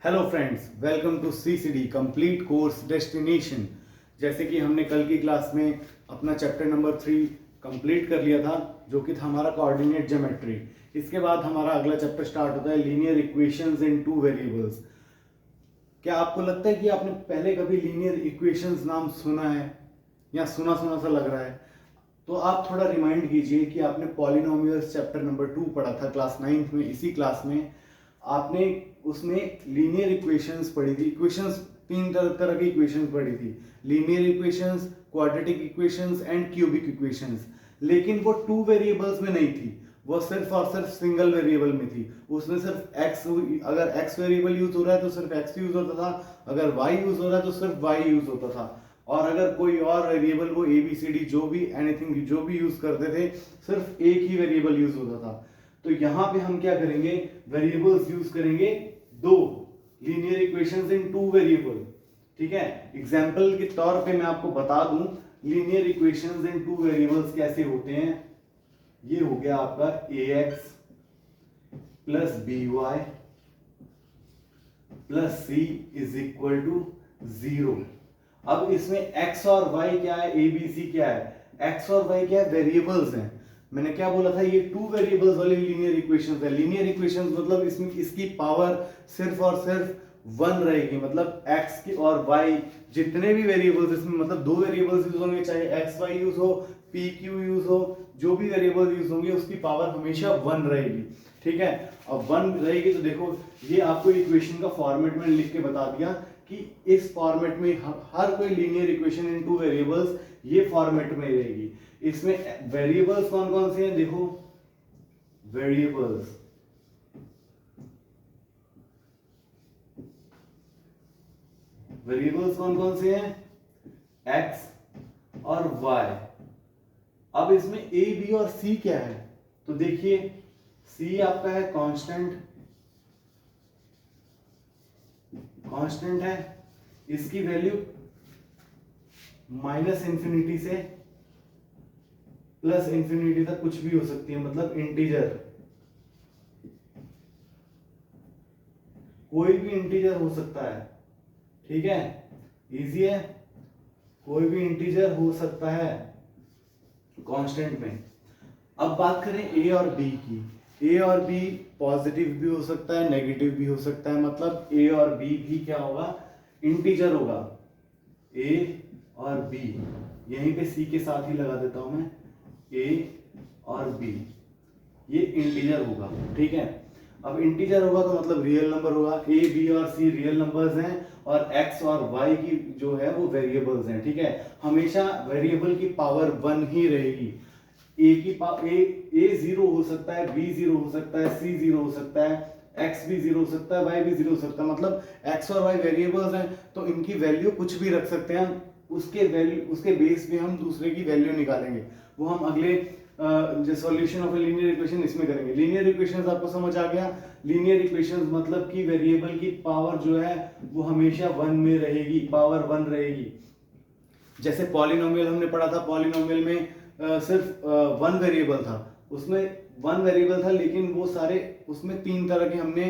Hello friends, welcome to CCD complete course destination. जैसे कि हमने कल की क्लास में अपना चैप्टर नंबर 3 कंप्लीट कर लिया था, जो कि था हमारा कोऑर्डिनेट ज्योमेट्री। इसके बाद हमारा अगला चैप्टर स्टार्ट होता है linear equations in two variables. क्या आपको लगता है कि आपने पहले कभी लीनियर इक्वेशंस नाम सुना है या सुना सुना सा लग रहा है? तो आप थोड़ा रिमाइंड कीजिए कि आपने पॉलिनोमियल्स चैप्टर नंबर 2 पढ़ा था क्लास 9th में। इसी क्लास में आपने उसमें लीनियर इक्वेशंस पढ़ी थी। इक्वेशंस तीन तरह की इक्वेशंस पढ़ी थी, linear equations, quadratic equations and cubic equations. लेकिन वो टू वेरिएबल्स में नहीं थी, वो सिर्फ और सिर्फ सिंगल वेरिएबल में थी। उसमें सिर्फ एक्स, अगर एक्स वेरिएबल यूज हो रहा है तो सिर्फ एक्स यूज होता था, अगर वाई यूज हो रहा है तो सिर्फ वाई यूज होता था, और अगर कोई और वेरिएबल वो ए बी सी डी जो भी एनीथिंग जो भी यूज करते थे, सिर्फ एक ही वेरिएबल यूज होता था। तो यहां पे हम क्या करेंगे, वेरिएबल्स यूज करेंगे दो, linear equations in two variable. ठीक है, एग्जांपल के तौर पे मैं आपको बता दूं linear equations in two variables कैसे होते हैं। ये हो गया आपका ax plus b y plus c is equal to 0। अब इसमें x और y क्या है, a b c क्या है? x और y क्या है? वेरिएबल्स हैं। मैंने क्या बोला था, ये टू वेरिएबल्स वाली लीनियर इक्वेशंस है। लीनियर इक्वेशंस मतलब इसमें इसकी पावर सिर्फ और सिर्फ 1 रहेगी। मतलब x की और y जितने भी वेरिएबल्स इसमें, मतलब दो वेरिएबल्स यूज होंगे, चाहे x y यूज हो, p q यूज हो, जो भी वेरिएबल यूज होंगे उसकी पावर हमेशा 1 रहेगी। ठीक है, अब 1 रहेगी तो देखो ये आपको इक्वेशन का फॉर्मेट में लिख के बता दिया कि इस फॉर्मेट में हर कोई linear equation in two variables ये फॉर्मेट में रहेगी। इसमें वेरिएबल्स कौन कौन से हैं देखो, वेरिएबल्स कौन कौन से हैं, x और y। अब इसमें a b और c क्या है, तो देखिए c आपका है कांस्टेंट है, इसकी वैल्यू माइनस इंफिनिटी से प्लस इंफिनिटी तक कुछ भी हो सकती है, मतलब इंटीजर, कोई भी इंटीजर हो सकता है। ठीक है, इजी है, कोई भी इंटीजर हो सकता है कांस्टेंट में। अब बात करें a और b की, a और b पॉजिटिव भी हो सकता है, नेगेटिव भी हो सकता है। मतलब a और b भी क्या होगा, इंटीजर होगा। a और b, यहीं पे c के साथ ही लगा देता हूं मैं, a और b ये इंटीजर होगा। ठीक है, अब इंटीजर होगा तो मतलब रियल नंबर होगा। a b और c रियल नंबर्स हैं और x और y की जो है वो वेरिएबल्स हैं। ठीक है, हमेशा वेरिएबल की पावर 1 ही रहेगी। a की पावर a 0 हो सकता है, b 0 हो सकता है, c 0 हो सकता है, x भी 0 हो सकता है, y भी 0 हो सकता है। मतलब x और y वेरिएबल्स हैं तो इनकी वैल्यू कुछ भी रख सकते हैं। उसके बेस पे हम दूसरे की वैल्यू निकालेंगे, वो हम अगले जो solution of a linear equation इसमें करेंगे। लीनियर इक्वेशंस आपको समझ आ गया। लीनियर इक्वेशंस मतलब कि वेरिएबल की पावर जो है वो हमेशा 1 में रहेगी, पावर 1 रहेगी। जैसे पॉलिनोमियल हमने पढ़ा था, पॉलिनोमियल में सिर्फ 1 वेरिएबल था, उसमें 1 वेरिएबल था, लेकिन वो सारे उसमें 3 तरह के हमने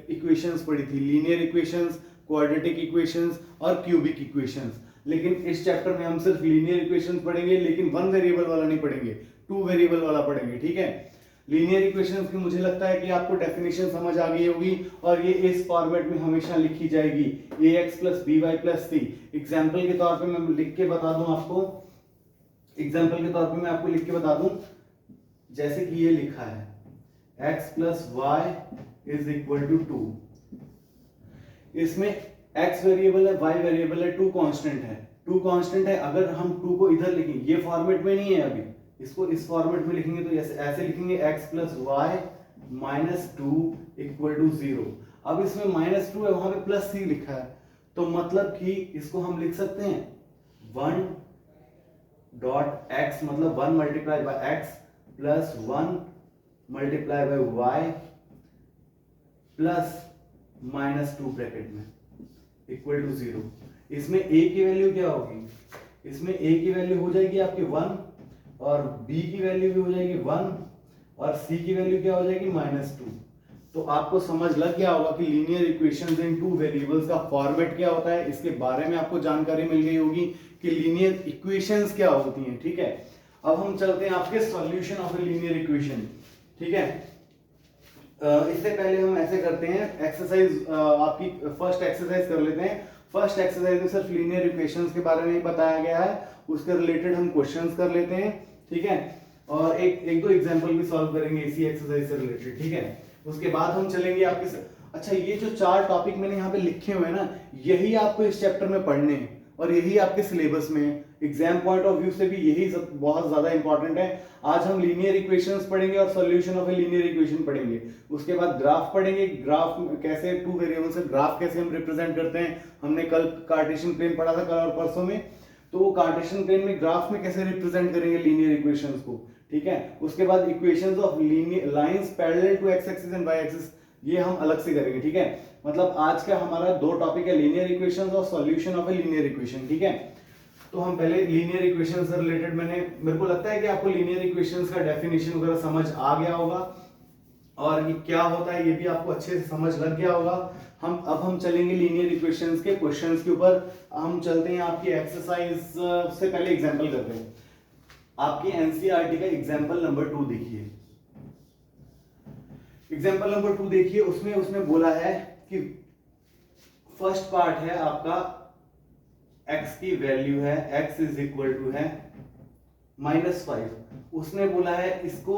इक्वेशंस पढ़ी थी, लीनियर इक्वेशंस, क्वाड्रेटिक इक्वेशंस और क्यूबिक इक्वेशंस। लेकिन इस चैप्टर में हम सिर्फ लीनियर इक्वेशंस पढ़ेंगे, लेकिन 1 वेरिएबल वाला नहीं पढ़ेंगे, 2 वेरिएबल वाला पढ़ेंगे। ठीक है, लीनियर इक्वेशंस की मुझे लगता है कि आपको डेफिनेशन समझ आ गई होगी और ये इस फॉर्मेट में हमेशा लिखी जाएगी, ax plus b y plus c. Example के तौर पे मैं लिख के बता दूं आपको, जैसे कि ये लिखा है x plus y is equal to 2। इसमें x वेरिएबल है, y वेरिएबल है, 2 कांस्टेंट है। अगर हम 2 को इधर लिखेंगे, ये फॉर्मेट में नहीं है अभी, इसको इस फॉर्मेट में लिखेंगे तो ऐसे लिखेंगे x plus y minus 2 equal to 0। अब इसमें माइनस 2 है, वहां पे प्लस c लिखा है, तो मतलब कि इसको हम लिख सकते हैं 1 डॉट x, मतलब 1 multiply by x plus 1 multiply by y plus minus 2 bracket में इक्वल टू 0। इसमें a की वैल्यू क्या होगी, इसमें a की वैल्यू हो जाएगी आपकी 1 और b की वैल्यू भी हो जाएगी 1 और c की वैल्यू क्या हो जाएगी -2। तो आपको समझ लग गया होगा कि linear equations in two variables का फॉर्मेट क्या होता है, इसके बारे में आपको जानकारी मिल गई होगी कि लीनियर इक्वेशंस क्या होती हैं। ठीक है, अब हम चलते हैं आपके solution of a linear equation. ठीक है, इससे पहले हम ऐसे करते हैं, एक्सरसाइज आपकी फर्स्ट एक्सरसाइज कर लेते हैं। फर्स्ट एक्सरसाइज में सिर्फ लीनियर इक्वेशंस के बारे में ही बताया गया है, उसके रिलेटेड हम क्वेश्चंस कर लेते हैं। ठीक है, और एक दो एग्जांपल भी सॉल्व करेंगे इसी एक्सरसाइज से रिलेटेड। ठीक है, उसके बाद हम चलेंगे आपके अच्छा, ये जो 4 टॉपिक मैंने यहाँ पे लिखे हुए हैं ना, यही आपको इस चैप्टर में पढ़ने हैं और यही आपके सिलेबस में है। एग्जाम पॉइंट ऑफ व्यू से भी यही सब बहुत ज्यादा इंपॉर्टेंट है। आज हम लीनियर इक्वेशंस पढ़ेंगे और solution of a linear equation पढ़ेंगे। उसके बाद ग्राफ पढ़ेंगे, ग्राफ कैसे टू वेरिएबल्स से ग्राफ कैसे हम रिप्रेजेंट करते हैं। हमने कल कार्टेशियन प्लेन पढ़ा था, कल और परसों में, तो वो कार्टेशियन प्लेन में ग्राफ में कैसे रिप्रेजेंट करेंगे लीनियर इक्वेशंस को। ठीक है, उसके बाद equations of linear lines parallel to x axis and y axis, ये हम अलग से करेंगे। ठीक है, मतलब आज का हमारा 2 टॉपिक है, लीनियर इक्वेशंस और solution of a linear equation. ठीक है, तो हम पहले लीनियर इक्वेशंस से रिलेटेड मेरे को लगता है कि आपको लीनियर इक्वेशंस का डेफिनेशन वगैरह समझ आ गया होगा और ये क्या होता है ये भी आपको अच्छे से समझ लग गया होगा। हम चलेंगे लीनियर इक्वेशंस के क्वेश्चंस के ऊपर। हम चलते हैं आपकी एक्सरसाइज से पहले एग्जांपल करते हैं। आपकी एनसीईआरटी का एग्जांपल नंबर 2 देखिए। एग्जांपल नंबर 2 देखिए, उसमें उसने बोला है कि फर्स्ट पार्ट है आपका, x की वैल्यू है, x इज इक्वल टू है -5। उसने बोला है इसको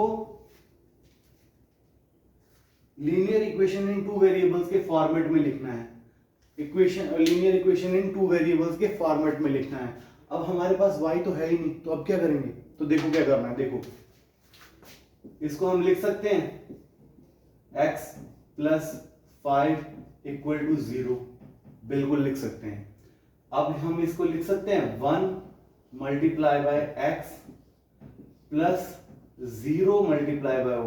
linear equation in two variables के फॉर्मेट में लिखना है। Linear equation in two variables के फॉर्मेट में लिखना है। अब हमारे पास y तो है ही नहीं, तो अब क्या करेंगे, तो देखो क्या करना है। देखो, इसको हम लिख सकते हैं x + 5 = 0, बिल्कुल लिख सकते हैं। अब हम इसको लिख सकते हैं 1 × x + 0 ×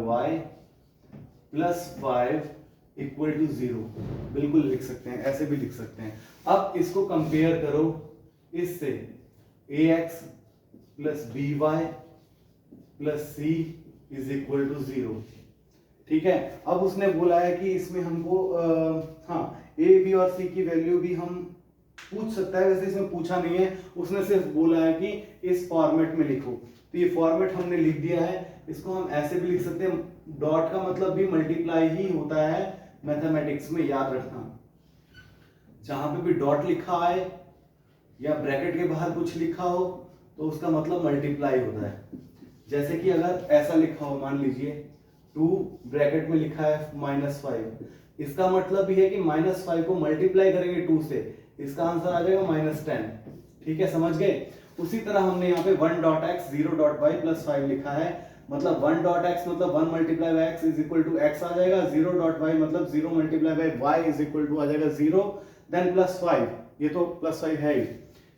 y + 5 = 0, बिल्कुल लिख सकते हैं, ऐसे भी लिख सकते हैं। अब इसको कंपेयर करो इससे, ax + by + c = 0। ठीक है, अब उसने बोला है कि इसमें हमको a b और c की वैल्यू भी हम पूछ सकता है, वैसे इसमें पूछा नहीं है, उसने सिर्फ बोला है कि इस फॉर्मेट में लिखो। तो ये फॉर्मेट हमने लिख दिया है। इसको हम ऐसे भी लिख सकते हैं, डॉट का मतलब भी मल्टीप्लाई ही होता है मैथमेटिक्स में, याद रखना। जहां पे भी डॉट लिखा है या ब्रैकेट के बाहर कुछ लिखा हो तो उसका मतलब मल्टीप्लाई होता है। जैसे कि अगर ऐसा लिखा हो, मान लीजिए 2 ब्रैकेट में लिखा है -5, इसका मतलब भी है कि -5 को मल्टीप्लाई करेंगे 2 से, इसका आंसर आ जाएगा -10। ठीक है, समझ गए। उसी तरह हमने यहाँ पे 1.x 0.y + 5 लिखा है, मतलब 1.x मतलब 1 × x = x आ जाएगा, 0.y मतलब 0 × y = आ जाएगा 0, देन +5, ये तो +5 है ही।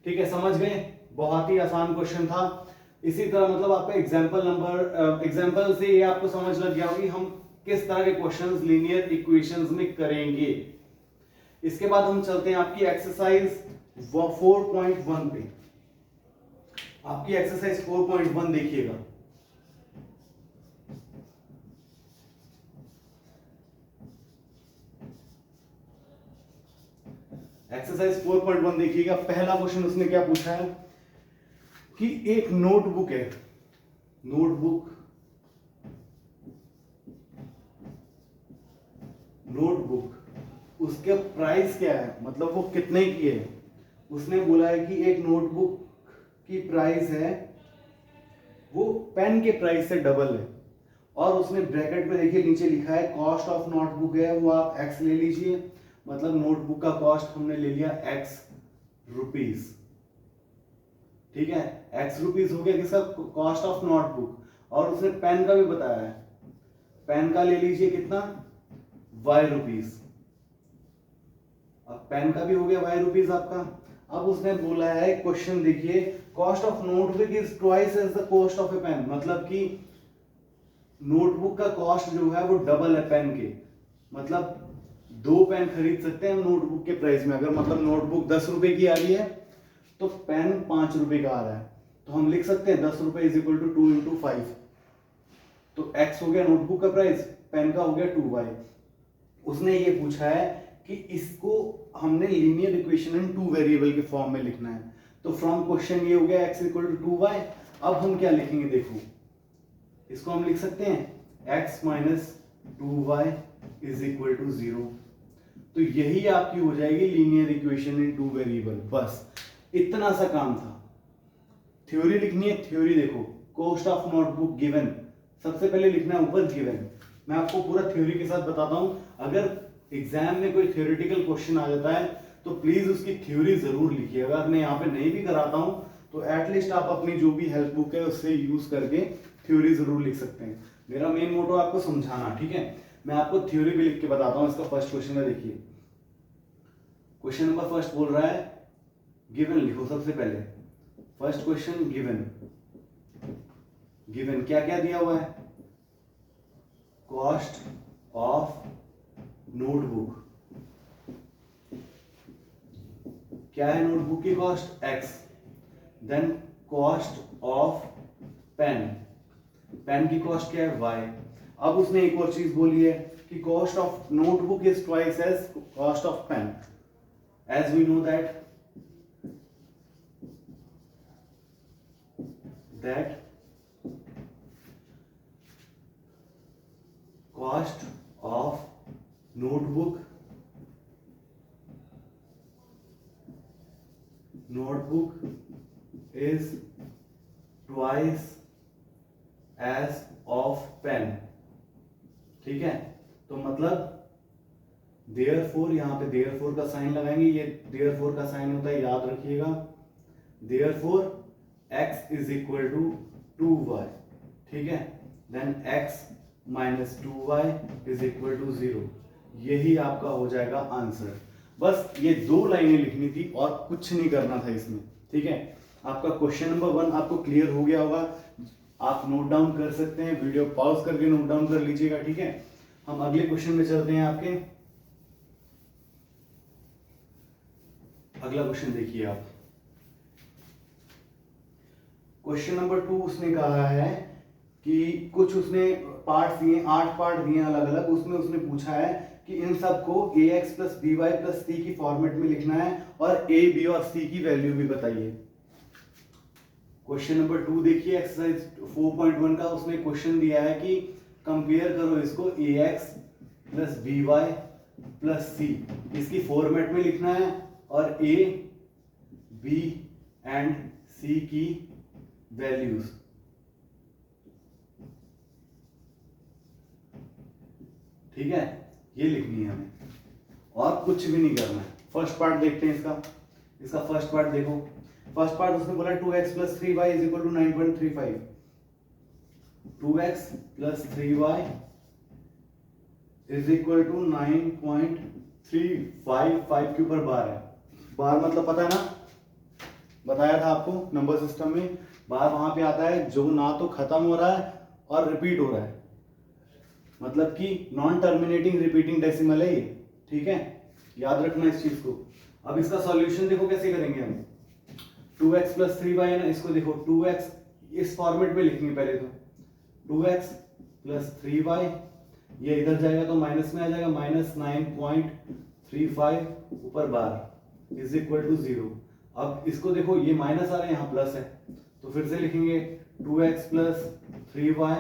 ठीक है, समझ गए, बहुत ही आसान क्वेश्चन था। इसी तरह मतलब आपका एग्जाम्पल से ये आपको समझ लग गया होगा कि हम किस तरह के क्वेश्चंस लीनियर इक्वेशंस में करेंगे। इसके बाद हम चलते हैं आपकी एक्सरसाइज 4.1 पे। आपकी एक्सरसाइज 4.1 देखिएगा। एक्सरसाइज 4.1 देखिएगा। पहला क्वेश्चन उसने क्या पूछा है कि एक नोटबुक है, नोटबुक उसके प्राइस क्या है, मतलब वो कितने की है। उसने बोला है कि एक नोटबुक की प्राइस है, वो पेन के प्राइस से डबल है, और उसने ब्रैकेट में देखिए नीचे लिखा है कॉस्ट ऑफ नोटबुक है वो आप x ले लीजिए, मतलब नोटबुक का कॉस्ट हमने ले लिया x रुपीस। ठीक है, x रुपीस हो गया किसका, कॉस्ट ऑफ नोटबुक। और उसने पेन का भी बताया है, पेन का ले लीजिए कितना, y रुपीस। अब पेन का भी हो गया y रुपीस आपका। अब उसने बोला है, क्वेश्चन देखिए, cost of notebook is twice as the cost of a pen, मतलब कि नोटबुक का कॉस्ट जो है वो डबल है पेन के, मतलब 2 पेन खरीद सकते हैं नोटबुक के प्राइस में। अगर मतलब नोटबुक 10 रुपए की आ रही है तो पेन 5 रुपए का आ रहा है, तो हम लिख सकते हैं 10 रुपए = 2 × 5। तो x हो गया नोटबुक का प्राइस, पेन का हो गया 2y। उसने ये पूछा है कि इसको हमने linear equation in two variable के फॉर्म में लिखना है। तो फ्रॉम क्वेश्चन ये हो गया x इक्वल टू 2y। अब हम क्या लिखेंगे देखो, इसको हम लिख सकते हैं x minus 2y is equal to 0। तो यही आपकी हो जाएगी linear equation in two variable. बस इतना सा काम था। थ्योरी लिखनी है, थ्योरी देखो, कॉस्ट ऑफ नोटबुक गिवन, सबसे पहले लिखना है ऊपर गिवन। मैं आपको पूरा थ्योरी के साथ बताता हूं। अगर एग्जाम में कोई थ्योरेटिकल क्वेश्चन आ जाता है तो प्लीज उसकी थ्योरी जरूर लिखिए। अगर मैं यहाँ पे नहीं भी कराता हूं तो एटलीस्ट आप अपनी जो भी हेल्प बुक है उससे यूज करके थ्योरी जरूर लिख सकते हैं। मेरा मेन मोटो आपको समझाना, ठीक है। मैं आपको थ्योरी भी लिख के बताता हूँ। इसका फर्स्ट क्वेश्चन है, देखिए क्वेश्चन नंबर फर्स्ट बोल रहा है गिवन लिखो सबसे पहले। फर्स्ट क्वेश्चन गिवन, गिवन क्या क्या दिया हुआ है, कॉस्ट ऑफ नोटबुक, क्या है नोटबुक की cost x, then cost of pen, pen की कॉस्ट क्या है y। अब उसने एक और चीज बोली है कि cost of notebook is twice as cost of pen. As we know that cost of notebook is twice as of pen, ठीक है। तो मतलब therefore, यहाँ पे therefore का साइन लगाएंगे, ये therefore का साइन होता है, याद रखिएगा। therefore x is equal to 2y, ठीक है। then x minus 2y is equal to 0। यही आपका हो जाएगा आंसर। बस ये दो लाइनें लिखनी थी और कुछ नहीं करना था इसमें, ठीक है। आपका क्वेश्चन नंबर 1 आपको क्लियर हो गया होगा। आप नोट डाउन कर सकते हैं, वीडियो पॉज करके नोट डाउन कर लीजिएगा, ठीक है। हम अगले क्वेश्चन में चलते हैं। आपके अगला क्वेश्चन देखिए आप। क्वेश्चन नंबर 2 उसने कहा है कि कुछ उसने पार्ट दिए, 8 पार्ट दिए अलग अलग। उसमें उसने पूछा है कि इन सबको ax plus b y plus c की फॉर्मेट में लिखना है और a b और c की वैल्यू भी बताइए। क्वेश्चन नंबर 2 देखिए, एक्सरसाइज 4.1 का उसने क्वेश्चन दिया है कि कंपेयर करो इसको ax plus b y plus c, इसकी फॉर्मेट में लिखना है और a b एंड c की वैल्यूज। ठीक है, ये लिखनी है हमें और कुछ भी नहीं करना है। फर्स्ट पार्ट देखते हैं इसका फर्स्ट पार्ट देखो। फर्स्ट पार्ट उसने बोला 2x plus 3y is equal to 9.35। 2x plus 3y is equal to 9.35। 5 के ऊपर बार है, बार मतलब पता है ना, बताया था आपको नंबर सिस्टम में। बार वहां पे आता है जो ना तो खत्म हो रहा है और रिपीट हो रहा है, मतलब कि नॉन टर्मिनेटिंग रिपीटिंग डेसिमल है ये, ठीक है। याद रखना इस चीज को। अब इसका सॉल्यूशन देखो कैसे करेंगे हम। 2x प्लस 3y है ना, इसको देखो 2x इस फॉर्मेट में लिखेंगे पहले तो। 2x प्लस 3y ये इधर जाएगा तो माइनस में आ जाएगा, माइनस 9.35 ऊपर बार इज इक्वल टू 0। अब इसको देखो ये माइनस आ रहा है, यहाँ प्लस है, तो फिर से लिखेंगे 2x plus 3y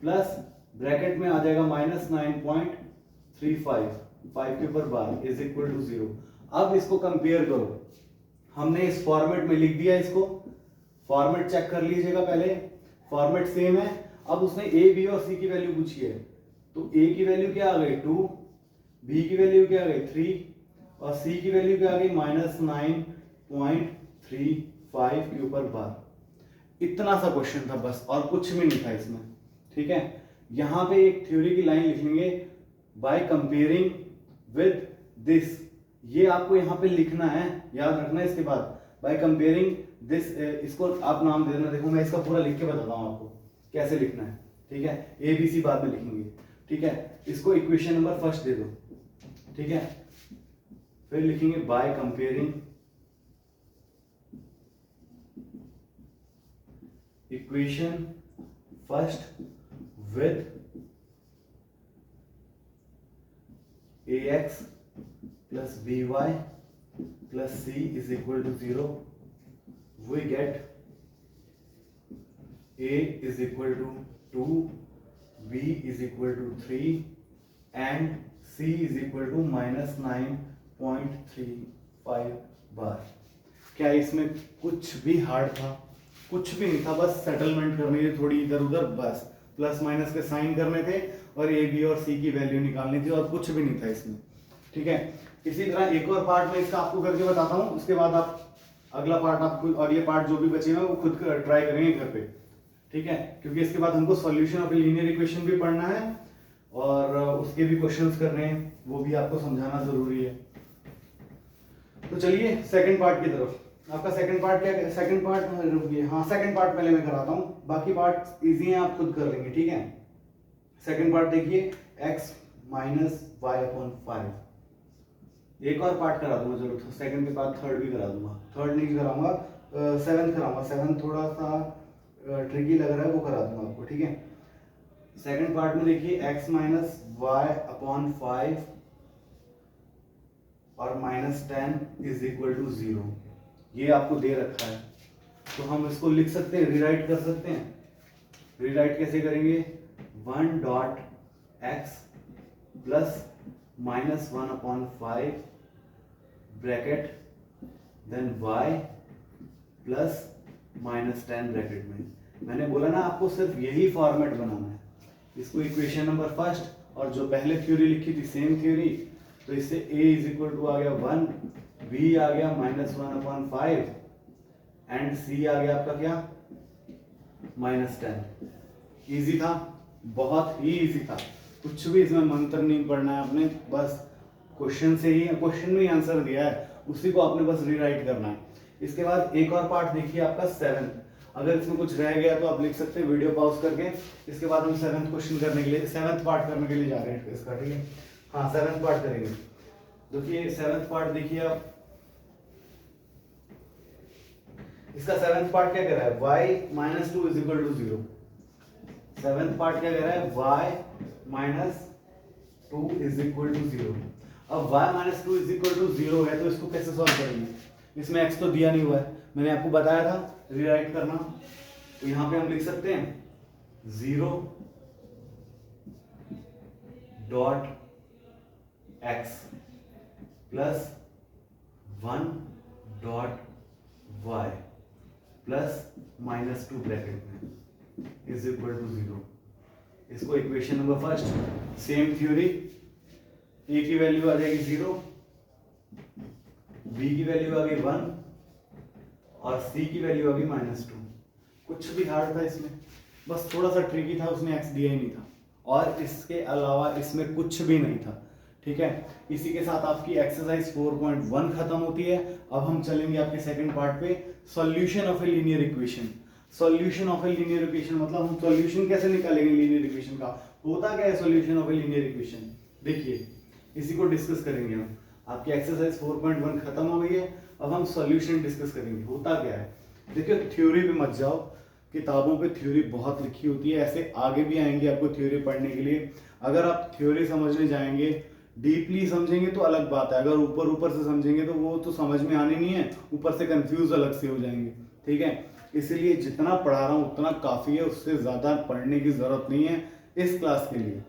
plus bracket में आ जाएगा माइनस 9.35, 5 के ऊपर बार इज इक्वल टू 0। अब इसको कंपेयर करो। हमने इस फॉर्मेट में लिख दिया, इसको फॉर्मेट चेक कर लीजिएगा पहले, फॉर्मेट सेम है। अब उसने a b और c की वैल्यू पूछी है, तो a की वैल्यू क्या आ गई 2, b की वैल्यू क्या आ गई 3 और c की वैल्यू क्या आ गई माइनस 9.35 के ऊपर बार। इतना सा क्वेश्चन था बस, और कुछ भी नहीं था इसमें, ठीक है। यहां पे एक थ्योरी की लाइन लिखेंगे, बाय कंपेयरिंग विद दिस, ये आपको यहां पे लिखना है, याद रखना। इसके बाद बाय कंपेयरिंग दिस, इसको आप नाम दे देना। देखो मैं इसका पूरा लिख के बताता हूं आपको कैसे लिखना है, ठीक है। ए बी सी बाद में लिखेंगे, ठीक है। इसको इक्वेशन नंबर फर्स्ट दे दो, ठीक है। फिर लिखेंगे by comparing equation first with ax plus by plus c is equal to 0, we get a is equal to 2, b is equal to 3 and c is equal to -9.35 बार। क्या इसमें कुछ भी hard था? कुछ भी नहीं था, बस सेटलमेंट करनी थी थोड़ी इधर उधर, बस प्लस माइनस के साइन करने थे और ए बी और सी की वैल्यू निकालनी थी और कुछ भी नहीं था इसमें। ठीक है, इसी तरह एक और पार्ट में इसका आपको करके बताता हूँ, उसके बाद आप अगला पार्ट आपको और ये पार्ट जो भी बचे हुए वो खुद ट्राई करेंगे घर पे। ठीक है, क्योंकि इसके बाद हमको सॉल्यूशन ऑफ लीनियर इक्वेशन भी पढ़ना है और उसके भी क्वेश्चंस करने हैं, वो भी आपको समझाना जरूरी है। तो चलिए सेकंड पार्ट की तरफ। आपका सेकंड पार्ट क्या है? सेकंड पार्ट रुकिए, हाँ सेकंड पार्ट पहले मैं कराता हूँ, बाकी पार्ट इजी हैं, आप खुद कर लेंगे। ठीक है, सेकंड पार्ट देखिए, x माइनस वाई अपॉन 5। एक और पार्ट करा दूंगा जरूर, सेकंड के बाद थर्ड भी करा दूंगा, थर्ड नहीं कराऊंगा, सेवंथ कराऊंगा। सेवंथ थोड़ा सा ट्रिकी लग रहा है, वो करा दूंगा आपको। ठीक है, सेकंड पार्ट में देखिए x माइनस वाई अपॉन 5 और -10 इज इक्वल टू 0, ये आपको दे रखा है, तो हम इसको लिख सकते हैं, रीराइट कर सकते हैं। रीराइट कैसे करेंगे? 1 dot x plus -1/5 bracket then y plus -10 bracket में। मैंने बोला ना आपको सिर्फ यही फॉर्मेट बनाना है, इसको इक्वेशन नंबर फर्स्ट और जो पहले थ्योरी लिखी थी सेम थ्योरी, तो इससे a इज इक्वल टू आ गया 1, b आ गया -1/5 एंड c आ गया आपका क्या? -10। इजी था, बहुत ही इजी था, कुछ भी इसमें मंत्र नहीं पढ़ना है आपने, बस क्वेश्चन से ही, क्वेश्चन में ही आंसर दिया है, उसी को आपने बस रीराइट करना है। इसके बाद एक और पार्ट देखिए आपका 7। अगर इसमें कुछ रह गया तो आप लिख सकते हैं वीडियो पॉज करके। इसके बाद हम 7th क्वेश्चन करने के लिए, 7th पार्ट करने के लिए जा रहे हैं इसका। ठीक है, हाँ 7th पार्ट करेंगे। देखिए 7th पार्ट देखिए आप, इसका 7th पार्ट क्या कह रहा है? y - 2 is equal to 0। 7th part क्या कह रहा है? y - 2 is equal to 0। अब y - 2 इज इक्वल टू 0 है, तो इसको कैसे सॉल्व करेंगे? इसमें x तो दिया नहीं हुआ है, मैंने आपको बताया था रीराइट करना, तो यहां पे हम लिख सकते हैं 0 dot x plus 1 dot y plus -2 bracket में इज इक्वल टू 0। इसको equation number first, same theory, a की वैल्यू आ जाएगी 0, b की वैल्यू आ गई 1 और c की वैल्यू आ गई -2। कुछ भी हार्ड था इसमें, बस थोड़ा सा ट्रिकी था, उसमें x दिया ही नहीं था और इसके अलावा इसमें कुछ भी नहीं था। ठीक है, इसी के साथ आपकी एक्सरसाइज 4.1 खत्म होती है। अब हम चलेंगे आपके सेकंड पार्ट पे, solution of a linear equation. Solution of a linear equation मतलब हम सॉल्यूशन कैसे निकालेंगे लीनियर इक्वेशन का, होता क्या है solution of a linear equation, देखिए इसी को डिस्कस करेंगे हम। आपकी एक्सरसाइज 4.1 खत्म हो गई है, अब हम सॉल्यूशन डिस्कस करेंगे। होता क्या है, देखिए थ्योरी पे मत जाओ, किताबों पे थ्योरी बहुत लिखी होती है, ऐसे आगे भी आएंगे आपको थ्योरी पढ़ने के लिए। अगर आप थ्योरी समझने जाएंगे, डीपली समझेंगे तो अलग बात है, अगर ऊपर ऊपर से समझेंगे तो वो तो समझ में आने नहीं है, ऊपर से कंफ्यूज अलग से हो जाएंगे। ठीक है, इसलिए जितना पढ़ा रहा हूँ उतना काफ़ी है, उससे ज़्यादा पढ़ने की ज़रूरत नहीं है इस क्लास के लिए।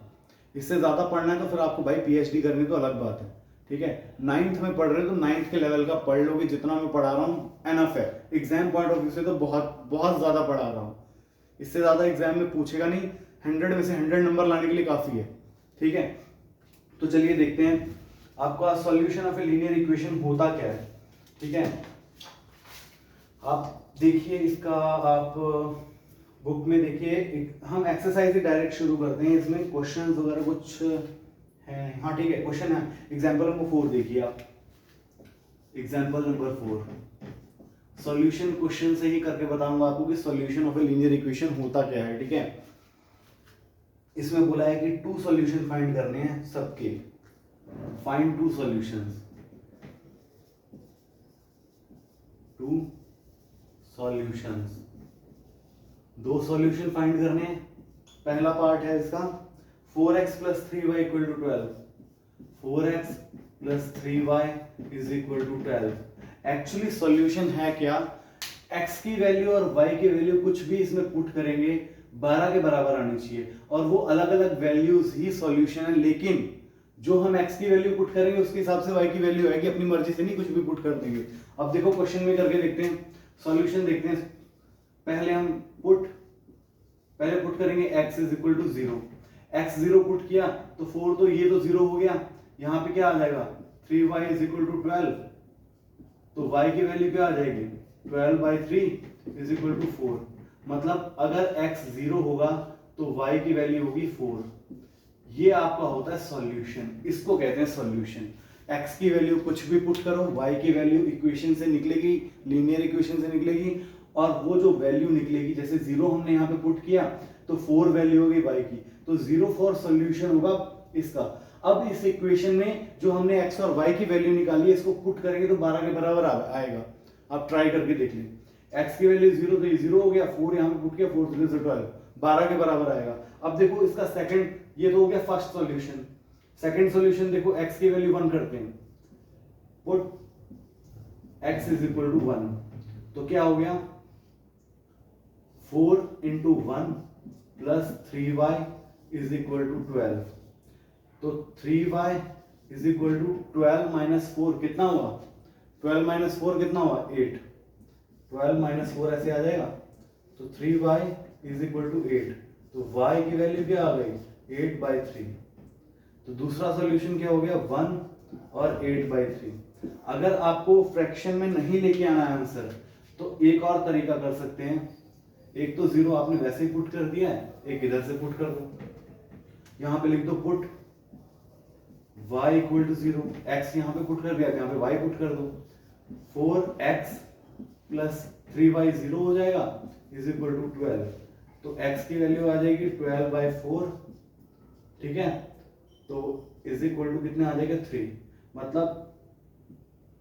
इससे ज़्यादा पढ़ना है तो फिर आपको भाई PhD करनी तो अलग बात है। ठीक है, 9th में पढ़ रहे हो तो 9th के लेवल का पढ़ लोगे, जितना मैं पढ़ा रहा हूँ एनफ है। एग्जाम पॉइंट ऑफ व्यू से तो बहुत बहुत ज़्यादा पढ़ा रहा हूँ, इससे ज़्यादा एग्जाम में पूछेगा नहीं, 100 में से 100 नंबर लाने के लिए काफ़ी है। ठीक है, तो चलिए देखते हैं आपका solution of a linear equation होता क्या है। ठीक है, आप देखिए इसका, आप बुक में देखिए, हम एक्सरसाइज ही डायरेक्ट शुरू करते हैं, इसमें क्वेश्चंस वगैरह कुछ है। हाँ ठीक है, क्वेश्चन है, एग्जांपल नंबर 4 देखिए आप, एग्जांपल नंबर 4 सॉल्यूशन क्वेश्चन से ही करके बताऊंगा आपको कि solution of a linear equation होता क्या है। ठीक है, इसमें बोला है कि 2 सॉल्यूशन फाइंड करने हैं सबके, find 2 solutions, 2 solutions, 2 solution find करने हैं। पहला पार्ट है इसका 4x + 3y = 12, 4x plus 3y is equal to 12। Actually solution है क्या, x की वैल्यू और y की वैल्यू कुछ भी इसमें पुट करेंगे 12 के बराबर आनी चाहिए, और वो अलग अलग वैल्यूज ही सॉल्यूशन है। लेकिन जो हम x की वैल्यू पुट करेंगे उसके हिसाब से y की वैल्यू आएगी, अपनी मर्जी से नहीं कुछ भी पुट कर देंगे। अब देखो क्वेश्चन में करके देखते हैं, सॉल्यूशन देखते हैं। पहले हम पुट करेंगे x is equal to 0। x 0 put किया तो 4, तो ये तो 0 हो गया। यहाँ पे क्या आ जाएगा 3y इज इक्वल टू 12, तो y की वैल्यू क्या आ जाएगी 12/3 इज इक्वल टू 4। मतलब अगर x 0 होगा तो y की वैल्यू होगी 4। ये आपका होता है सॉल्यूशन, इसको कहते हैं सॉल्यूशन। x की वैल्यू कुछ भी पुट करो, y की वैल्यू इक्वेशन से निकलेगी, लीनियर इक्वेशन से निकलेगी, और वो जो वैल्यू निकलेगी, जैसे 0 हमने यहाँ पे पुट किया तो 4 वैल्यू होगी y की, तो 0 4 सॉल्यूशन होगा इसका। अब इस इक्वेशन में जो हमने x और y की वैल्यू निकाली है, इसको पुट करेंगे तो 12 के बराबर आएगा। आप ट्राई करके देख लें, x की वैल्यू 0 तो ये 0 हो गया, 4 यहाँ पे पुट किया, 4 3 से 12, 12 के बराबर आएगा। अब देखो इसका सेकंड, ये तो हो गया फर्स्ट सॉल्यूशन। सेकंड सॉल्यूशन देखो, x की वैल्यू 1 करते हैं, put x is equal to 1, तो क्या हो गया 4 into 1 plus 3y is equal to 12। तो 3y is equal to 12 minus 4 कितना हुआ, 12 माइनस 4 कितना हुआ 8, 12 माइनस 4 ऐसे आ जाएगा, तो 3y इज इक्वल टू 8। तो y की वैल्यू क्या आ गई 8/3। तो दूसरा सॉल्यूशन क्या हो गया 1 और 8/3। अगर आपको फ्रैक्शन में नहीं लेके आना है आंसर, तो एक और तरीका कर सकते हैं। एक तो 0 आपने वैसे ही पुट कर दिया है, एक इधर से पुट कर दो, यहां पे लिख दो put y equal to 0, x यहां पे पुट कर दिया, यहां पे y पुट कर दो, 4x प्लस 3y 0 हो जाएगा इज इक्वल टू 12। तो x की वैल्यू आ जाएगी 12/4, ठीक है, तो इज इक्वल टू कितने आ जाएगा 3। मतलब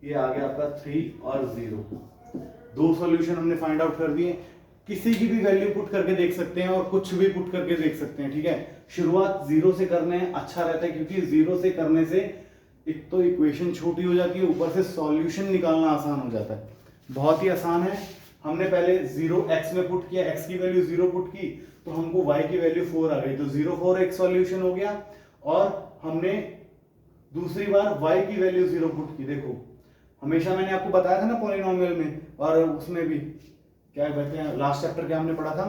ये आ गया आपका 3 और 0। दो सॉल्यूशन हमने फाइंड आउट कर दिए। किसी की भी वैल्यू पुट करके देख सकते हैं और कुछ भी पुट करके देख सकते हैं, ठीक है। शुरुआत 0 से करने अच्छा रहता है, क्योंकि 0 से करने से एक तो इक्वेशन छोटी हो जाती है, ऊपर से सॉल्यूशन निकालना आसान हो जाता है। बहुत ही आसान है। हमने पहले 0x में पुट किया, x की वैल्यू 0 पुट की, तो हमको y की वैल्यू 4 आ गई, तो 0 4 एक सॉल्यूशन हो गया। और हमने दूसरी बार y की वैल्यू 0 पुट की। देखो हमेशा मैंने आपको बताया था ना पॉलिनोमियल में, और उसमें भी क्या कहते हैं, लास्ट चैप्टर क्या हमने पढ़ा था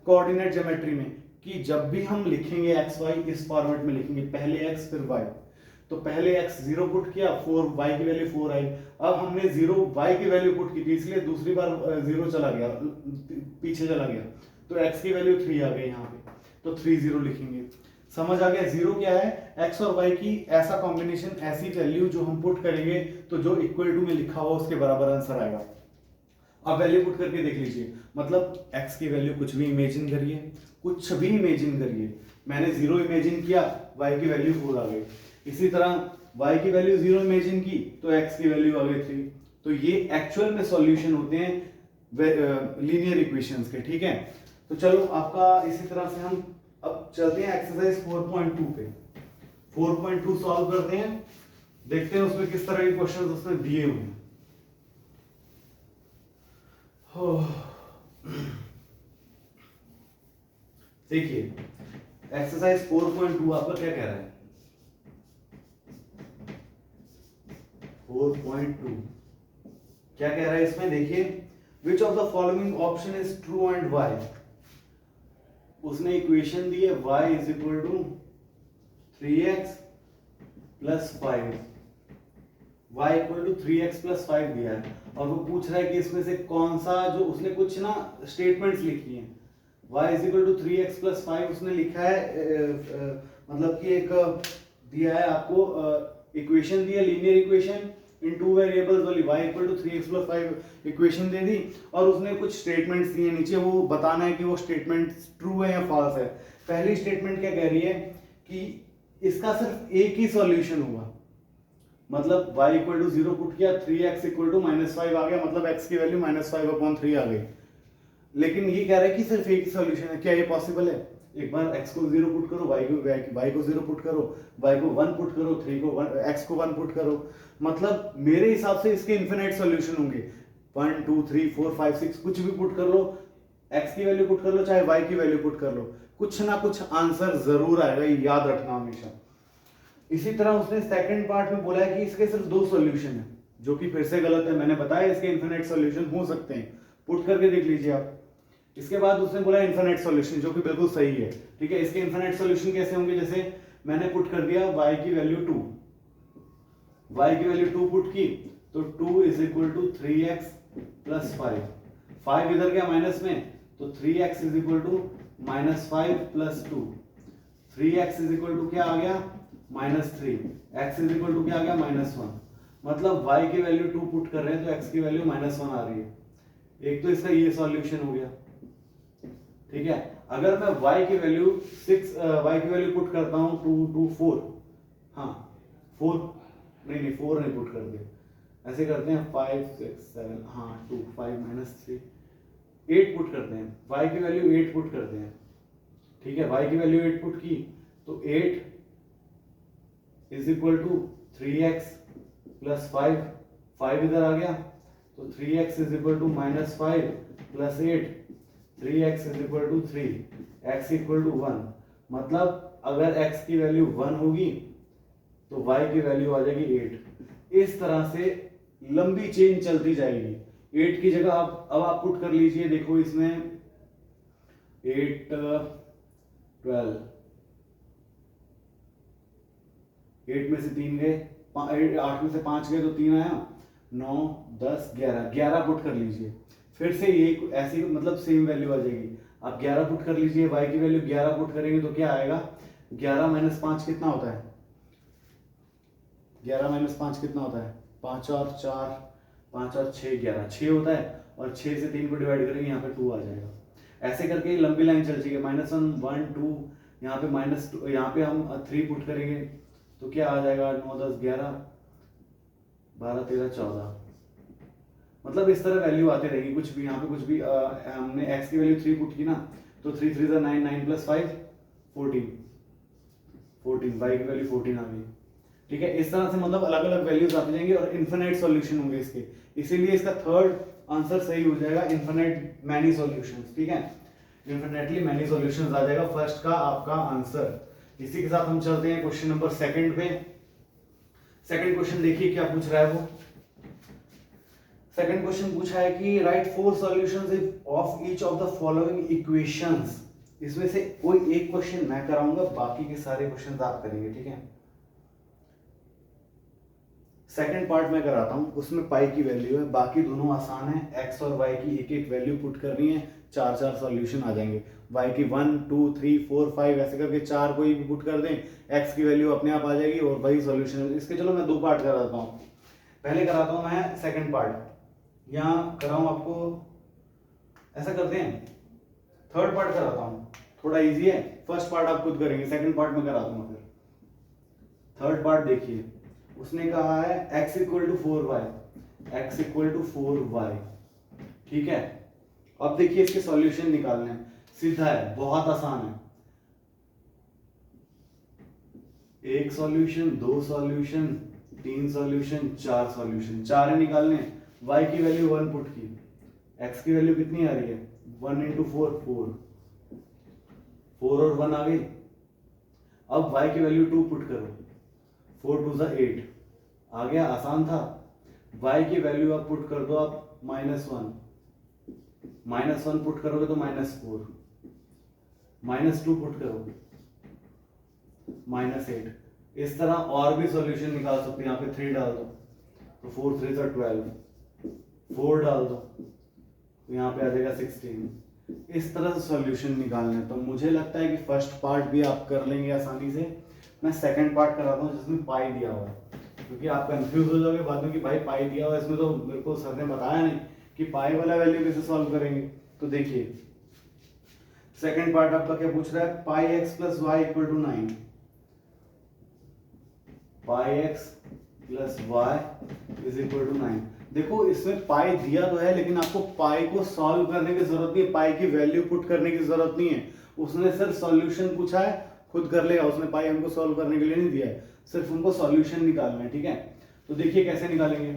कोऑर्डिनेट ज्योमेट्री में, कि जब भी हम लिखेंगे एक्स वाई इस फॉर्मेट में लिखेंगे, पहले x फिर y। तो पहले x 0 पुट किया, 4 y की वैल्यू 4 आई। अब हमने 0 y की वैल्यू पुट की थी, इसलिए दूसरी बार 0 चला गया, पीछे चला गया, तो x की वैल्यू 3 आ गई यहाँ पे, तो 3 0 लिखेंगे। समझ आ गया। 0 क्या है, x और y की ऐसा कॉम्बिनेशन, ऐसी वैल्यू जो हम पुट करेंगे तो जो इक्वल टू में लिखा हुआ उसके बराबर आंसर आएगा। अब वैल्यू पुट करके देख लीजिए, मतलब x की वैल्यू कुछ भी इमेजिन करिए, कुछ भी इमेजिन करिए। मैंने 0 इमेजिन किया, y की वैल्यू 4 आ गई। इसी तरह y की वैल्यू 0 इमेजिन की तो x की वैल्यू आ गई 3। तो ये एक्चुअल में सॉल्यूशन होते हैं लीनियर इक्वेशंस के, ठीक है। तो चलो आपका इसी तरह से हम अब चलते हैं एक्सरसाइज 4.2 पे। 4.2 सॉल्व करते हैं, देखते हैं उसमें किस तरह के क्वेश्चंस उसमें दिए हुए हैं। देखिए एक्सरसाइज 4.2 आपका क्या कह रहा है, 4.2 क्या कह रहा है इसमें, देखिए which of the following option is true and y. उसने इक्वेशन दी है y is equal to 3x plus 5, y equal to 3x plus 5 दिया है, और वो पूछ रहा है कि इसमें से कौन सा, जो उसने कुछ ना स्टेटमेंट्स लिखी हैं, y is equal to 3x plus 5 उसने लिखा है, मतलब कि एक दिया है आपको इक्वेशन दी है, linear equation in two variables वाली, y equal to 3x plus 5 equation दे दी, और उसने कुछ स्टेटमेंट्स दिए नीचे, वो बताना है कि वो स्टेटमेंट्स ट्रू है या फॉल्स है। पहली स्टेटमेंट क्या कह रही है कि इसका सिर्फ एक ही सॉल्यूशन हुआ, मतलब y इक्वल टू 0 पुट किया, 3x इक्वल टू -5 आ गया, मतलब x की वैल्यू -5/3 आ गई। लेकिन ये कह रहा है कि सिर्फ एक ही सॉल्यूशन है, क्या ये पॉसिबल है? एक बार x को 0 पुट करो, y को 0 पुट करो, y को 1 पुट करो, 3 को 1, x को 1 पुट करो। मतलब मेरे हिसाब से इसके इन्फिनिट सॉल्यूशन होंगे। 1 2 3 4 5 6 कुछ भी पुट कर लो, x की वैल्यू पुट कर लो, चाहे y की वैल्यू पुट कर लो, कुछ ना कुछ आंसर जरूर आएगा, ये याद रखना हमेशा। इसी तरह उसने सेकंड पार्ट में बोला है कि इसके सिर्फ 2 सॉल्यूशन है, जो कि फिर से गलत है। मैंने बताया इसके इन्फिनिट सॉल्यूशन हो सकते हैं, पुट करके देख लीजिए आप। इसके बाद उसने बोला इन्फिनिट सॉल्यूशन, जो कि बिल्कुल सही है। ठीक है, इसके इन्फिनिट सॉल्यूशन कैसे होंगे? जैसे मैंने पुट कर दिया y की वैल्यू 2, y की वैल्यू 2 पुट की, तो 2 is equal to 3x plus 5 इधर गया माइनस में, तो 3x is equal to minus 5 plus 2, 3x is equal to क्या आ गया? -3, x इज इक्वल टू क्या आ गया? -1। मतलब y की वैल्यू 2 पुट कर रहे हैं तो x की वैल्यू -1 आ रही है। एक तो इसका ये सॉल्यूशन हो गया। ठीक है, अगर मैं y की वैल्यू 6 y की वैल्यू पुट करता हूं 2 2 4, हाँ 4 नहीं 4 नहीं पुट करते, ऐसे करते हैं 5 6 7, हाँ 2 5 -3 8 पुट करते हैं, y की वैल्यू 8 पुट करते हैं। ठीक है, y की वैल्यू 8 पुट की तो 8 is equal to 3x plus 5 इधर आ गया, तो 3x is equal to -5 plus 8, 3x is equal to 3, x equal to 1। मतलब अगर x की वैल्यू 1 होगी तो y की वैल्यू आ जाएगी 8। इस तरह से लंबी चेन चलती जाएगी। 8 की जगह अब आप पुट कर लीजिए, देखो इसमें 8 12, 8 में से 3 गए, 8 में से 5 गए तो 3 आया, 9 10 11, 11 पुट कर लीजिए। फिर से ये ऐसी मतलब सेम वैल्यू आ जाएगी। आप 11 पुट कर लीजिए, y की वैल्यू 11 पुट करेंगे तो क्या आएगा? 11 माइनस 5 कितना होता है? 11 माइनस 5 कितना होता है? 5 और 4, 5 और 6 11, 6 होता है, और 6 से 3 को डिवाइड करेंगे, यहाँ पे 2 आ जाएगा। ऐसे करके लंबी लाइन चल जाएगी, -1 1 2, यहाँ पे -2, यहाँ पे हम 3 पुट करेंगे तो क्या आ जाएगा? 9 10 11 12 13 14। मतलब इस तरह वैल्यू आते रहेगी। कुछ भी यहाँ पे कुछ भी हमने x की वैल्यू 3 पुट की ना, तो 3 3 9 9 प्लस 5 14, y की वैल्यू 14 आ गई। ठीक है, इस तरह से मतलब अलग अलग वैल्यूज आते जाएंगे और इन्फिनिट सॉल्यूशन होंगे इसके। इसीलिए इसका थर्ड आंसर सही हो जाएगा, इन्फिनिट मैनी सॉल्यूशंस। ठीक है, इन्फिनिटली मैनी सॉल्यूशंस आ जाएगा फर्स्ट का आपका आंसर। इसी के साथ हम चलते हैं क्वेश्चन नंबर सेकंड पे। सेकंड क्वेश्चन देखिए क्या पूछ रहा है वो। सेकंड क्वेश्चन पूछा है कि right 4 solutions of each of the following equations. इसमें से कोई एक क्वेश्चन मैं कराऊंगा, बाकी के सारे क्वेश्चंस आप करेंगे। ठीक है, सेकंड पार्ट में कराता हूं, उसमें पाई की वैल्यू है, बाकी दोनों आसान है। एक्स और वाई की एक एक वैल्यू पुट करनी है, 4 4 सॉल्यूशन आ जाएंगे। वाई की 1 2 3 4 5 ऐसे करके 4 कोई भी पुट कर दें, एक्स की वैल्यू अपने आप आ जाएगी और वही सॉल्यूशन। इसके चलो मैं 2 पार्ट कराता हूँ। पहले कराता हूँ मैं सेकंड पार्ट, यहाँ कराऊँ आपको, ऐसा करते हैं थर्ड पार्ट कराता हूँ, थोड़ा इजी है। फर्स्ट पार्ट आप खुद करेंगे, सेकंड पार्ट में करा दूंगा। फिर थर्ड पार्ट देखिए, उसने कहा है x equal to 4y, x equal to 4y। ठीक है, अब देखिए इसके सॉल्यूशन निकालने हैं, सीधा है, बहुत आसान है। एक सॉल्यूशन, 2 सॉल्यूशन, 3 सॉल्यूशन, 4 सॉल्यूशन, 4 है निकालने। y की वैल्यू 1 पुट की, x की वैल्यू कितनी आ रही है? 1 इंटू 4 4 और 1 आ गई। अब y की वैल्यू 2 पुट करो, 4 2 8 आ गया, आसान था। y की वैल्यू आप पुट कर दो, आप -1 पुट करोगे तो -4, -2 पुट करो -8। इस तरह और भी सॉल्यूशन निकाल सकते हैं। यहाँ पे 3 डाल दो तो 4 3 12, 4 डाल दो तो यहाँ पे आ जाएगा 16। इस तरह से सॉल्यूशन निकालने हैं। तो मुझे लगता है कि फर्स्ट पार्ट भी आप कर लेंगे आसानी से। मैं सेकंड पार्ट कराता हूँ जिसमें पाई दिया हुआ है, क्योंकि आप कंफ्यूज हो जाओगे बाद में कि भाई पाई दिया हुआ है, इसमें तो मेरे को सर ने बताया नहीं कि पाई वाला वैल्यू कैसे सॉल्व करेंगे। तो देखिए सेकंड पार्ट आपका क्या पूछ रहा है? Pi x plus y equal to 9, pi x plus y is equal to 9। देखो इसमें पाई दिया तो है, लेकिन आपको पाई को सॉल्व करने की जरूरत नहीं है, पाई की वैल्यू पुट करने की जरूरत नहीं है। उसने सिर्फ सॉल्यूशन पूछा है, खुद कर लेगा, उसने पाई हमको सॉल्व करने के लिए नहीं दिया है, सिर्फ हमको सॉल्यूशन निकालना है। ठीक है, तो देखिए कैसे निकालेंगे।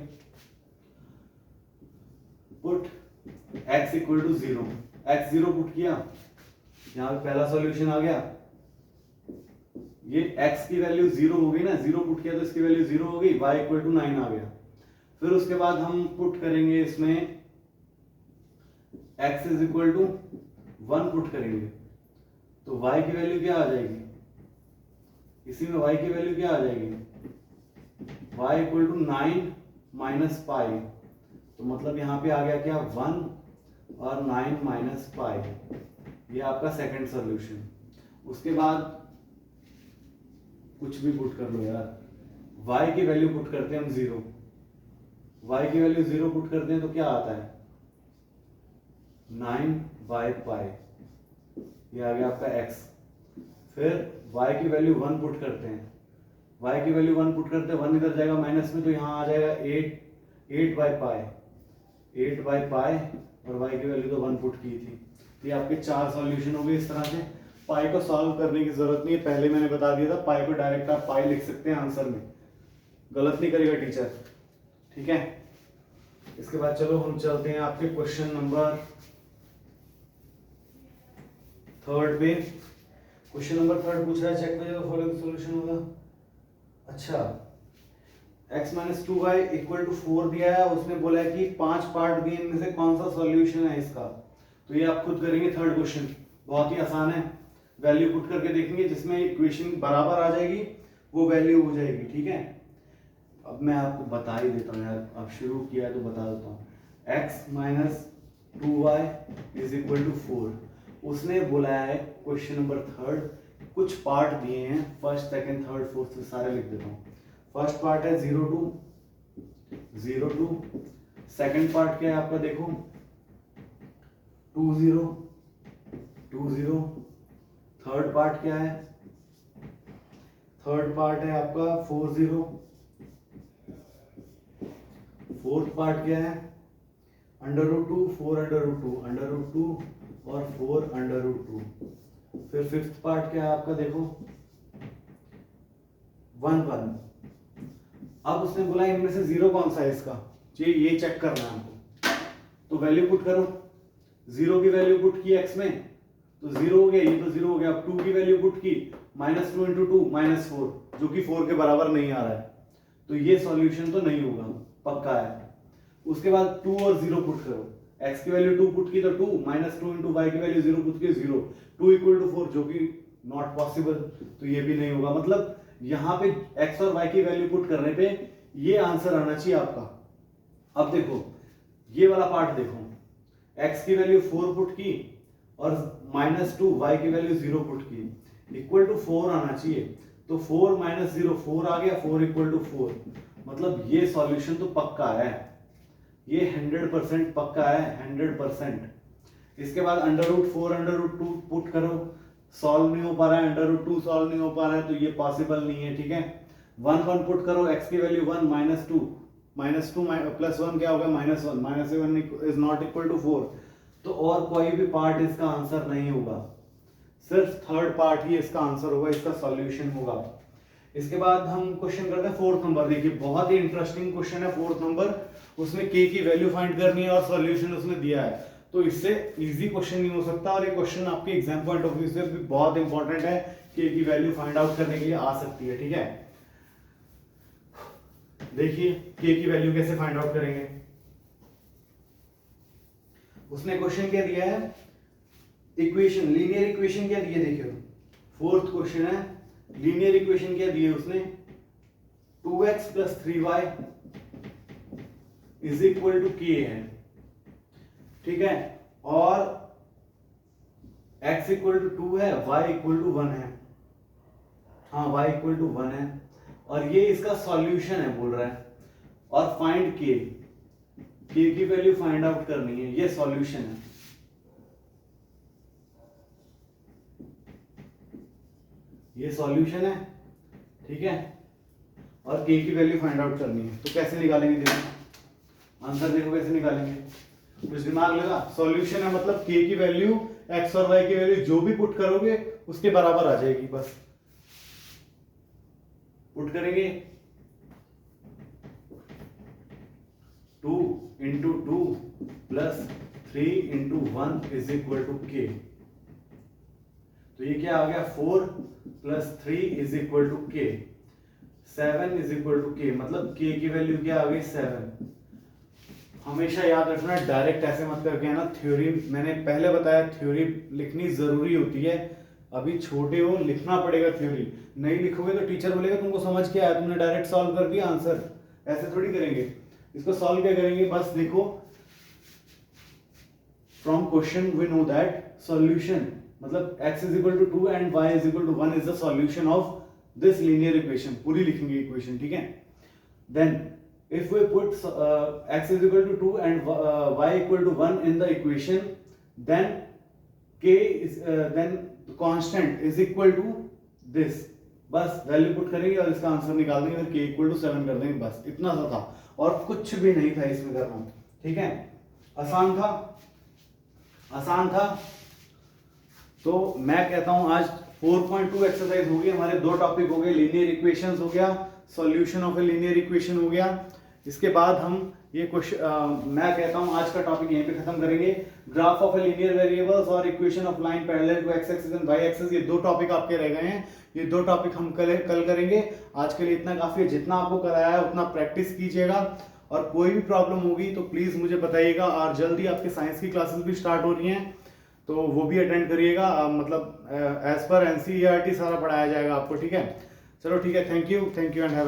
Put x equal to 0, x 0 put किया, यहाँ पे पहला सॉल्यूशन आ गया, ये x की वैल्यू 0 हो गई ना, 0 पुट किया तो इसकी वैल्यू 0 हो गई, y इक्वल टू 9 आ गया। फिर उसके बाद हम पुट करेंगे इसमें x is equal to 1 put करेंगे, तो y की वैल्यू क्या आ जाएगी, इसी में y की वैल्यू क्या आ जाएगी, y equal to 9 minus pi, तो मतलब यहाँ पे आ गया क्या 1 और 9 माइनस पाई, ये आपका सेकंड सॉल्यूशन। उसके बाद कुछ भी पुट कर लो यार, y की वैल्यू पुट करते हैं हम 0, y की वैल्यू 0 पुट करते हैं तो क्या आता है 9 बाई पाई, ये आ गया आपका x। फिर y की वैल्यू 1 पुट करते हैं, y की वैल्यू 1 पुट करते हैं, 1 इधर जाएगा माइनस में, तो यहाँ आ जाएगा 8 बाई पाई, 8 बाई पाई, और y की वैल्यू तो 1 पुट की थी। तो ये आपके 4 सॉल्यूशन हो गए। इस तरह से पाई को सॉल्व करने की जरूरत नहीं है, पहले मैंने बता दिया था, पाई को डायरेक्ट आप पाई लिख सकते हैं आंसर में, गलत नहीं करेगा टीचर। ठीक है, इसके बाद चलो हम चलते हैं आपके क्वेश्चन नंबर 3 पे। क्वेश्चन नंबर 3 पूछ रहा है चेक करिए फॉलोइंग सॉल्यूशन होगा। अच्छा, x minus 2y equal to 4 दिया है, उसने बोला है कि 5 पार्ट दिए, इनमें से कौन सा सॉल्यूशन है इसका, तो ये आप खुद करेंगे। थर्ड क्वेश्चन बहुत ही आसान है, वैल्यू पुट करके देखेंगे, जिसमें इक्वेशन बराबर आ जाएगी वो वैल्यू हो जाएगी। ठीक है, अब मैं आपको बता ही देता हूँ यार, अब शुरू किया है तो बता देता हूँ। x minus 2y is equal to 4, उसने बोला है क्वेश्चन नंबर 3, कुछ पार्ट दिए हैं, फर्स्ट सेकंड थर्ड फोर्थ सारे लिख देता हूँ। फर्स्ट पार्ट है 0 2, सेकंड पार्ट क्या है आपका देखो 2 0, थर्ड पार्ट क्या है, थर्ड पार्ट है आपका 4 0, फोर्थ पार्ट क्या है √2 4 √2 और 4 √2। फिर फिफ्थ पार्ट क्या है आपका देखो 1 1। अब उसने बोला इनमें से 0 कौन सा है इसका, ये चेक करना है हमको, तो वैल्यू पुट करो। 0 की वैल्यू पुट की x में तो 0 हो गया, ये तो 0 हो गया। अब 2 की वैल्यू पुट की -2 × 2 -4, जो कि 4 के बराबर नहीं आ रहा है, तो ये सॉल्यूशन तो नहीं होगा, पक्का है। उसके बाद 2 और 0 पुट करो, x की वैल्यू 2 पुट की तो 2, -2 × y की वैल्यू 0 पुट की 0, 2 = 4, जो कि नॉट पॉसिबल, तो ये भी नहीं होगा। मतलब यहाँ पे x और y की वैल्यू पुट करने पे ये आंसर आना चाहिए आपका। अब देखो ये वाला पार्ट देखो, x की वैल्यू 4 पुट की और -2 y की वैल्यू 0 पुट की, इक्वल टू 4 आना चाहिए, तो 4 - 0 4 आ गया, 4 = 4, मतलब ये सॉल्यूशन तो पक्का है, ये 100% पक्का है, 100%। इसके बाद √4 √2 पुट करो, सॉल्व नहीं हो पा रहा है, √2 सॉल्व नहीं हो पा रहा है, तो ये पॉसिबल नहीं है। ठीक है, 1 1 पुट करो, x की वैल्यू 1 -2 प्लस 1 क्या होगा -1 -1 इज नॉट इक्वल टू 4, तो और कोई भी पार्ट इसका आंसर नहीं होगा, सिर्फ थर्ड पार्ट ही इसका आंसर होगा, इसका सॉल्यूशन होगा। इसके बाद हम क्वेश्चन करते हैं 4th नंबर। देखिए बहुत ही इंटरेस्टिंग क्वेश्चन है 4th नंबर, उसमें k की वैल्यू फाइंड करनी है और सॉल्यूशन उसने दिया है, तो इससे इजी क्वेश्चन नहीं हो सकता, और ये क्वेश्चन आपके एग्जाम पॉइंट ऑफ व्यू से भी बहुत इंपॉर्टेंट है, k की वैल्यू फाइंड आउट करने के लिए आ सकती है। ठीक है, देखिए k की वैल्यू कैसे फाइंड आउट करेंगे। उसने क्वेश्चन क्या दिया है, इक्वेशन, लीनियर इक्वेशन क्या दिए, देखिए 4th क्वेश्चन है, लीनियर इक्वेशन क्या दिए उसने 2x + 3y = k है। ठीक है, और x = 2 है, y = 1 है, हाँ y = 1 है, और ये इसका सॉल्यूशन है बोल रहा है, और फाइंड k की वैल्यू फाइंड आउट करनी है, ये सॉल्यूशन है। ये सॉल्यूशन है, ठीक है, और k की वैल्यू फाइंड आउट करनी है, तो कैसे निकालेंगे देखो। आंसर देखो कैसे निकालेंगे, कुछ दिमाग लगा। सॉल्यूशन है मतलब k की वैल्यू x और y की वैल्यू जो भी पुट करोगे उसके बराबर आ जाएगी, बस पुट करेंगे 2 into 2 plus 3 into 1 is equal to k। तो ये क्या आ गया 4 plus 3 is equal to k, 7 is equal to k, मतलब k की वैल्यू क्या आ गई 7। हमेशा याद रखना डायरेक्ट ऐसे मत करके, है ना, थ्योरी मैंने पहले बताया थ्योरी लिखनी जरूरी होती है, अभी छोटे हो लिखना पड़ेगा थ्योरी, नहीं लिखोगे तो टीचर बोलेगा तुमको समझ क्या आया, तुमने डायरेक्ट सॉल्व कर दिया आंसर, ऐसे थोड़ी करेंगे। इसको सॉल्व क्या करेंगे, बस देखो from question we know that solution मतलब x is equal to 2 and y is equal to 1 is the solution of this linear equation, पूरी लिखेंगे इक्वेशन, ठीक है। Then if we put x is equal to 2 and y equal to 1 in the equation, then k is then the constant is equal to this, बस value put करेंगे और इसका answer निकाल देंगे, फिर k equal to 7 कर देंगे, बस इतना सा था और कुछ भी नहीं था इसमें करना, ठीक है। आसान था, आसान था। तो मैं कहता हूं आज 4.2 एक्सरसाइज हो गई, हमारे दो टॉपिक हो गए, लीनियर इक्वेशंस हो गया, solution of a linear equation हो गया। इसके बाद हम ये क्वेश्चन मैं कहता हूं आज का टॉपिक यहीं पे खत्म करेंगे। Graph of a linear variables और equation of line parallel to x axis and y axis, ये दो टॉपिक आपके रह गए हैं, ये दो टॉपिक हम कल करेंगे। आज के लिए इतना काफी है, जितना आपको कराया है उतना प्रैक्टिस कीजिएगा और कोई भी प्रॉब्लम होगी तो प्लीज मुझे बताइएगा। और जल्दी आपके साइंस की क्लासेस भी स्टार्ट हो रही हैं तो वो भी अटेंड करिएगा, मतलब एज पर एनसीईआरटी सारा पढ़ाया जाएगा आपको, ठीक है। चलो ठीक है, थैंक यू एंड हैव